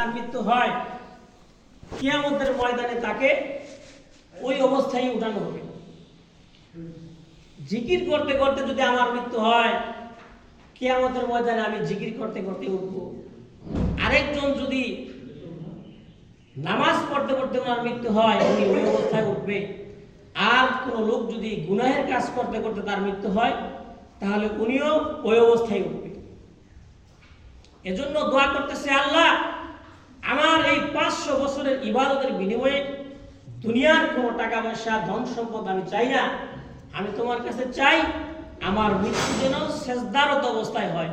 তার মৃত্যু হয়, কিয়ামতের ময়দানে তাকে ওই অবস্থায় উঠানো হবে। জিকির করতে করতে যদি আমার মৃত্যু হয়, কিয়ামতের ময়দানে আমি জিকির করতে করতে উঠব। আরেকজন যদি নামাজ পড়তে পড়তে ওনার মৃত্যু হয়, উনি ওই অবস্থায় উঠবে। আর কোন লোক যদি গুনাহের কাজ করতে করতে তার মৃত্যু হয়, তাহলে উনিও ওই অবস্থায় উঠবে। এজন্য দোয়া করতেছে, আল্লাহ আমার এই 500 বছরের ইবাদতের বিনিময়ে দুনিয়ার কোনো টাকা পয়সা ধন সম্পদ আমি চাই না। আমি তোমার কাছে চাই আমার মৃত্যু যেন সেজদারত অবস্থায় হয়,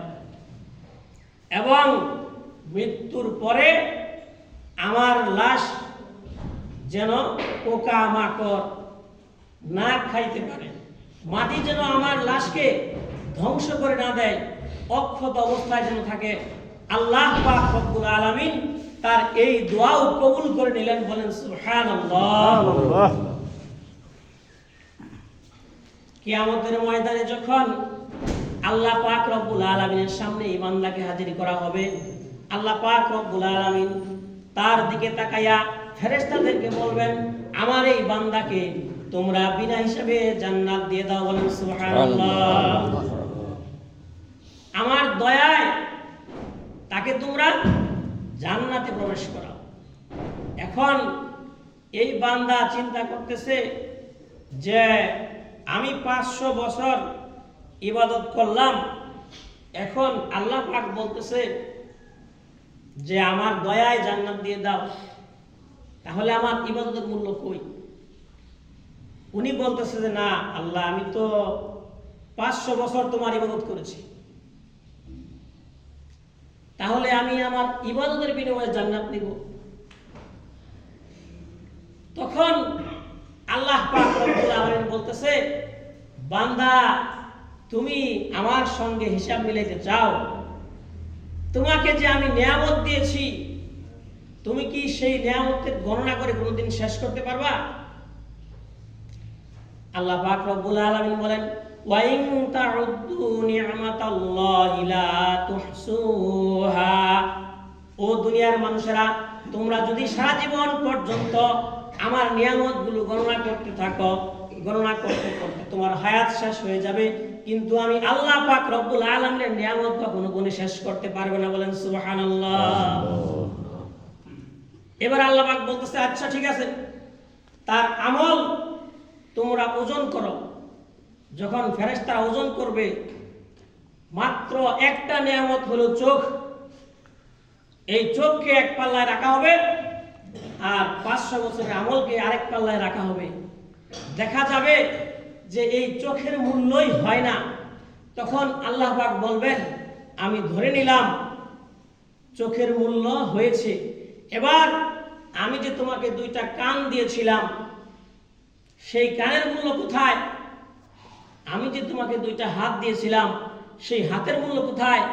এবং মৃত্যুর পরে আমার লাশ যেন পোকা মাকড় না খাইতে পারে, মাটি যেন আমার লাশকে ধ্বংস করে না দেয়, অক্ষত অবস্থায় যেন থাকে। আল্লাহ পাক রব্বুল আলামিন তার এই দোয়াও কবুল করে নিলেন। বলেন সুবহানাল্লাহ। কিয়ামতের ময়দানে যখন আল্লাহ পাক রব্বুল আলামিনের সামনে এই বান্দাকে হাজির করা হবে, আল্লাহ পাক রব্বুল আলামিন তার দিকে তাকাইয়া ফেরেশতাদেরকে বলবেন, আমার এই বান্দাকে তোমরা বিনা হিসাবে জান্নাত দিয়ে দাও। বলেন সুবহানাল্লাহ। আমার দয়ায় তাকে তোমরা জান্নাতে প্রবেশ করাও। এখন এই বান্দা চিন্তা করতেছে যে আমি 500 বছর ইবাদত করলাম, এখন আল্লাহ পাক বলতেছে যে আমার দয়ায় জান্নাত দিয়ে দাও, তাহলে আমার ইবাদতের মূল্য কই? উনি বলতেছে যে না আল্লাহ, আমি তো 500 বছর তোমার ইবাদত করেছি, তাহলে আমি আমার ইবাদতের বিনিময়ে জান্নাত নিব। তখন আল্লাহ পাক রব্বুল আলামিন বলতেছে, বান্দা তুমি আমার সঙ্গে হিসাব মিলাইতে চাও? তোমাকে যে আমি নিয়ামত দিয়েছি, তুমি কি সেই নিয়ামতের গণনা করে কোনোদিন শেষ করতে পারবা? আল্লাহ পাক রব্বুল আলামিন বলেন, ওয়া ইন তাউদ্দু নি'মাতাল্লাহি লা তুহসুহা। ও দুনিয়ার মানুষেরা, তোমরা যদি সারা জীবন পর্যন্ত আমার নিয়ামতগুলো গণনা করতে থাকো, গণনা করতে করতে তোমার হায়াত শেষ হয়ে যাবে, কিন্তু আমি আল্লাহ পাক রব্বুল আলামিনের নিয়ামত কখনো গুণে শেষ করতে পারবে না। বলেন সুবহানাল্লাহ। এবার আল্লাহ পাক বলতেছে, আচ্ছা ঠিক আছে, তার আমল তোমরা ওজন করো। যখন ফেরেশতারা ওজন করবে, মাত্র একটা নিয়ামত হলো চোখ, এই চোখকে এক পাল্লায় রাখা হবে, আর 500 বছরের আমলকে আরেক পাল্লায় রাখা হবে। দেখা যাবে যে এই চোখের মূল্যই হয় না। তখন আল্লাহ পাক বলবেন, আমি ধরে নিলাম চোখের মূল্য হয়েছে, এবার আমি যে তোমাকে 2টা কান দিয়েছিলাম, সেই কানের মূল্য কোথায়? আমি যে তোমাকে 2টা হাত দিয়েছিলাম, সেই হাতের মূল্য কোথায়?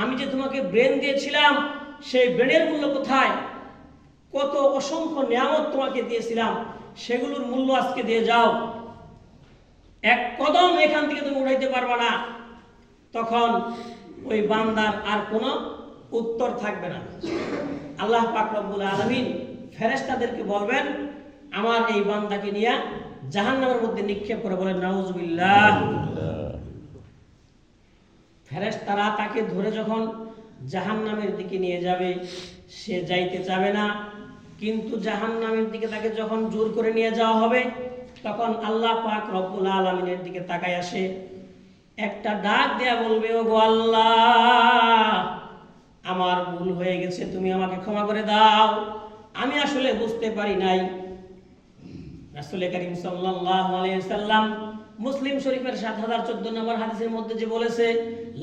আমি যে তোমাকে ব্রেন দিয়েছিলাম, সেই ব্রেনের মূল্য কোথায়? কত অসংখ্য নিয়ামত তোমাকে দিয়েছিলাম, সেগুলোর মূল্য আজকে দিয়ে যাও, এক কদম এখান থেকে তুমি উঠাইতে পারবা না। তখন ওই বান্দার আর কোনো উত্তর থাকবে না। আল্লাহ পাক রব্বুল আলামিন ফেরেশতাদেরকে বলবেন, আমার এই বান্দাকে নিয়ে জাহান্নামের মধ্যে নিক্ষেপ করে। বলেন নাউজুবিল্লাহ। ফেরেশতারা তাকে ধরে যখন জাহান্নামের দিকে নিয়ে যাবে, সে যাইতে চাবে না, কিন্তু জাহান্নামের দিকে তাকে যখন জোর করে নিয়ে যাওয়া হবে, তখন আল্লাহ পাক রব্বুল আলামিনের দিকে তাকায় আসে, একটা ডাক দেয়া বলবে, ও গো আল্লাহ, আমার ভুল হয়ে গেছে, তুমি আমাকে ক্ষমা করে দাও, আমি আসলে বুঝতে পারি নাই। রাসূল করিম সাল্লাল্লাহু আলাইহি ওয়াসাল্লাম মুসলিম শরীফের 7014 নম্বর হাদিসের মধ্যে যে বলেছে,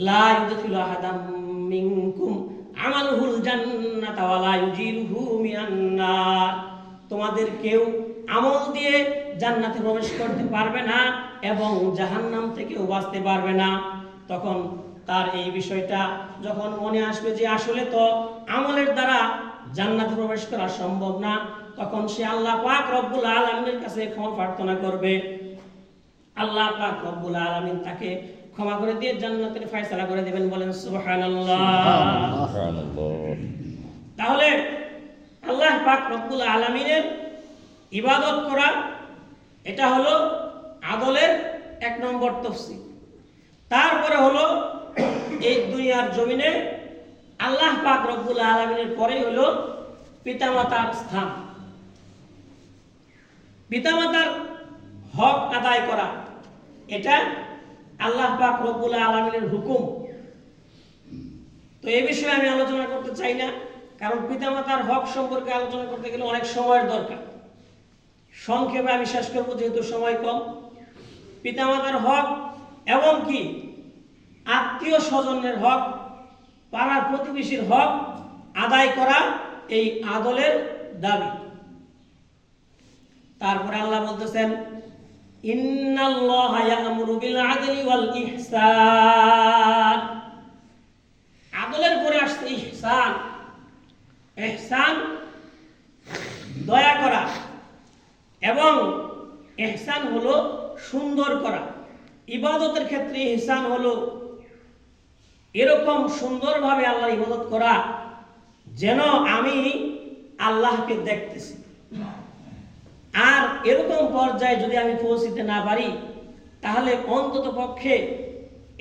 লা ইউদখিলু আহাদাম মিনকুম আমালুহুল জান্নাতা ওয়া লা ইউজিরুহু মিনান নার। তোমাদের কেউ আমল দিয়ে জান্নাতে প্রবেশ করতে পারবে না এবং জাহান্নাম থেকেও বাঁচতে পারবে না। তখন তার এই বিষয়টা যখন মনে আসবে যে আসলে তো আমলের দ্বারা জান্নাতে প্রবেশ করা সম্ভব না, তখন সে আল্লাহ পাক রব্বুল আলামিনের কাছে ক্ষমা প্রার্থনা করবে। আল্লাহ পাক রব্বুল আলামিন তাকে ক্ষমা করে দিয়ে জান্নাতের ফয়সালা করে দিবেন। বলেন সুবহানাল্লাহ। তাহলে আল্লাহ পাক রব্বুল আলামিনের ইবাদত করা এটা হলো আদলের 1 নম্বর তফসিল। তারপরে হলো এই দুনিয়ার জমিনে আল্লাহ পাক রব্বুল আলামিনের পরেই হলো পিতামাতার স্থান। পিতামাতার হক আদায় করা এটা আল্লাহ পাক রব্বুল আলামিনের হুকুম। তো এই বিষয়ে আমি আলোচনা করতে চাই না, কারণ পিতামাতার হক সম্পর্কে আলোচনা করতে গেলে অনেক সময়ের দরকার। সংক্ষেপে আমি শেষ করবো যেহেতু সময় কম। পিতামাতার হক এবং কি আত্মীয় স্বজনের হক, পাড়ার প্রতিবেশীর হক আদায় করা এই আদলের দাবি। তারপরে আল্লাহ বলতেছেন ইন্নাল্লাহা ইয়া'মুরু বিল আদলি ওয়াল ইহসান। আদলের পরে আসছে ইহসান। ইহসান দয়া করা, এবং ইহসান হলো সুন্দর করা। ইবাদতের ক্ষেত্রে ইহসান হলো এরকম সুন্দরভাবে আল্লাহর ইবাদত করা যেন আমি আল্লাহকে দেখতেছি। আর এরকম পর্যায়ে যদি আমি পৌঁছতে না পারি, তাহলে অন্তত পক্ষে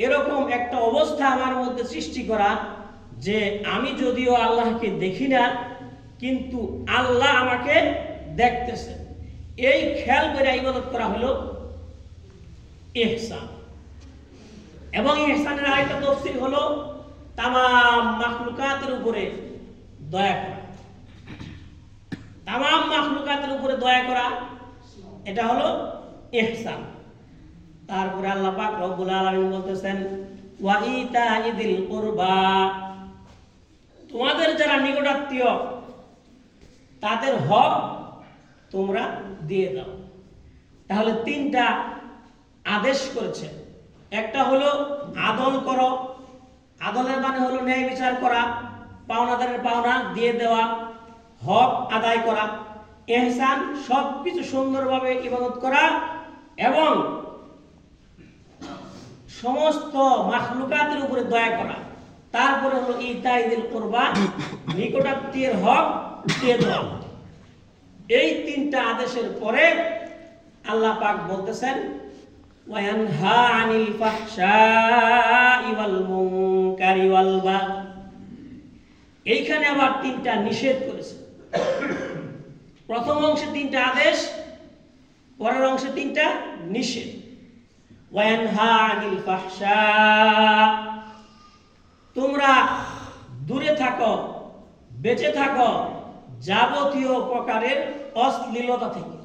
এরকম একটা অবস্থা আমার মধ্যে সৃষ্টি করা যে আমি যদিও আল্লাহকে দেখি না, কিন্তু আল্লাহ আমাকে দেখতেছে। এই খেয়াল করে ইবাদত করা হলো ইহসান। এবং ইহসানের আরেকটা তফসির হলো তামাম মাখলুকাতের উপরে দয়া করা। তামাম মাখলুকাতের উপরে দয়া করা এটা হলো ইহসান। তারপরে আল্লাহ পাক রব্বুল আলামিন বলতেছেন ওয়া ইতাইযিল কুরবা। তোমাদের যারা নিকটাত্মীয় তাদের হক তোমরা দিয়ে দাও। তাহলে 3টা আদেশ করেছে। একটা হলো আদল করো। আদলের মানে হলো ন্যায় বিচার করা, পাওনাদারের পাওনা দিয়ে দেওয়া, হক আদায় করা। ইহসান সবকিছু সুন্দরভাবে ইবাদত করা এবং সমস্ত মাখলুকাতের উপরে দয়া করা। তারপরে হলো ইতাইযিল কুরবা, নিকটাত্মীয়ের হক দিয়ে দেওয়া। এই 3টা আদেশের পরে আল্লাহ পাক বলতেছেন ওয়ায়ানহা আনিল ফাহশাই ওয়াল মুনকারি ওয়াল বাগই। এইখানে আবার 3টা নিষেধ করেছে। প্রথম অংশে 3টা আদেশ, পরের অংশে 3টা নিষেধ। ওয়ায়ানহা আনিল ফাহশা, তোমরা দূরে থাকো, বেঁচে থাকো যাবতীয় প্রকারের অশ্লীলতা থেকে।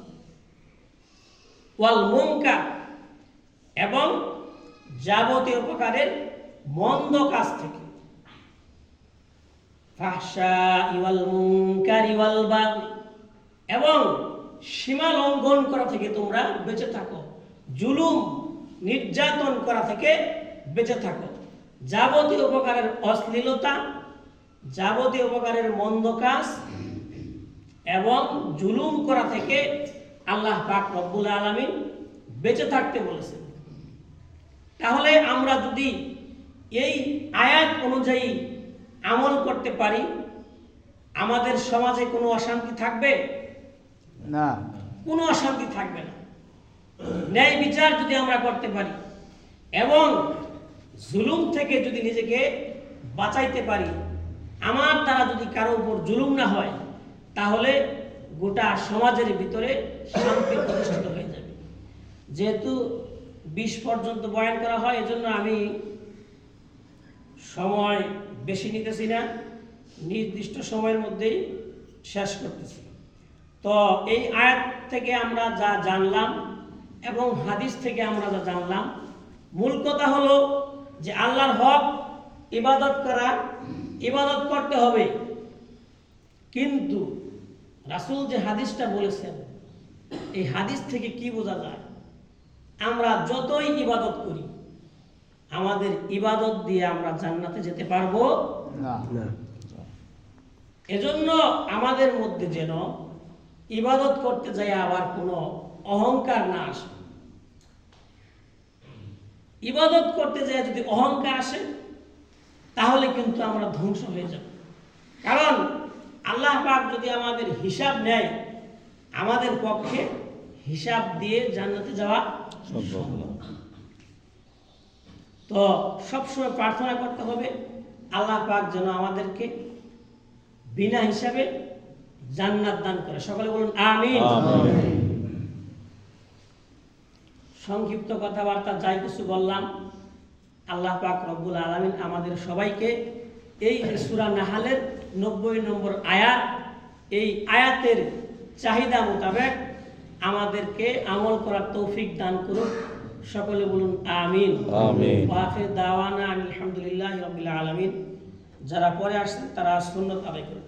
ওয়াল মুনকার, এবং যাবতীয় প্রকারের মন্দ কাজ থেকে। ফাহশা ওয়াল মুনকারি ওয়াল বাগই, এবং সীমা লঙ্ঘন করা থেকে তোমরা বেঁচে থাকো, জুলুম নির্যাতন করা থেকে বেঁচে থাকো। যাবতীয় প্রকারের অশ্লীলতা, যাবতীয় প্রকারের মন্দ কাজ এবং জুলুম করা থেকে আল্লাহ পাক রব্বুল আলামিন বেঁচে থাকতে বলেছেন। তাহলে আমরা যদি এই আয়াত অনুযায়ী আমল করতে পারি, আমাদের সমাজে কোনো অশান্তি থাকবে না? কোনো অশান্তি থাকবে না। ন্যায় বিচার যদি আমরা করতে পারি এবং জুলুম থেকে যদি নিজেকে বাঁচাইতে পারি, আমার দ্বারা যদি কারো উপর জুলুম না হয়, তাহলে গোটা সমাজের ভিতরে শান্তি প্রতিষ্ঠিত হয়ে যাবে। যেহেতু 20 পর্যন্ত বয়ান করা হয়, এজন্য আমি সময় বেশি নিতেছি না, নির্দিষ্ট সময়ের মধ্যেই শেষ করতেছি। তো এই আয়াত থেকে আমরা যা জানলাম এবং হাদিস থেকে আমরা যা জানলাম, মূল কথা হলো যে আল্লাহর হক ইবাদত করা, ইবাদত করতে হবে। কিন্তু রাসূল যে হাদিসটা বলেছেন, এই হাদিস থেকে কি বোঝা যায়? আমরা যতই ইবাদত করি, আমাদের ইবাদত দিয়ে আমরা জান্নাতে যেতে পারবো না। এজন্য আমাদের মধ্যে যেন ইবাদত করতে যাই আবার কোনো অহংকার না আসে। ইবাদত করতে যাই যদি অহংকার আসে, তাহলে কিন্তু আমরা ধ্বংস হয়ে যাব। কারণ আল্লাহ পাক যদি আমাদের হিসাব নেয়, আমাদের পক্ষে হিসাব দিয়ে জান্নাতে যাওয়া সম্ভব না। তো সবসময় প্রার্থনা করতে হবে আল্লাহ পাক যেন আমাদেরকে বিনা হিসাবে জান্নাত দান করে। সকলে বলুন আমিন। আমিন। সংক্ষিপ্ত কথাবার্তা যাই কিছু বললাম, আল্লাহ পাক রব্বুল আলামিন আমাদের সবাইকে এই যে সূরা নাহালের 90 নম্বর আয়াত, এই আয়াতের চাহিদা মোতাবেক আমাদেরকে আমল করার তৌফিক দান করুন। সকলে বলুন আমিন। আমিন। ওয়া আখির দাওয়ানা আলহামদুলিল্লাহি রাব্বিল আলামিন। যারা পরে আসছেন তারা সুন্নাত আদায় করুন।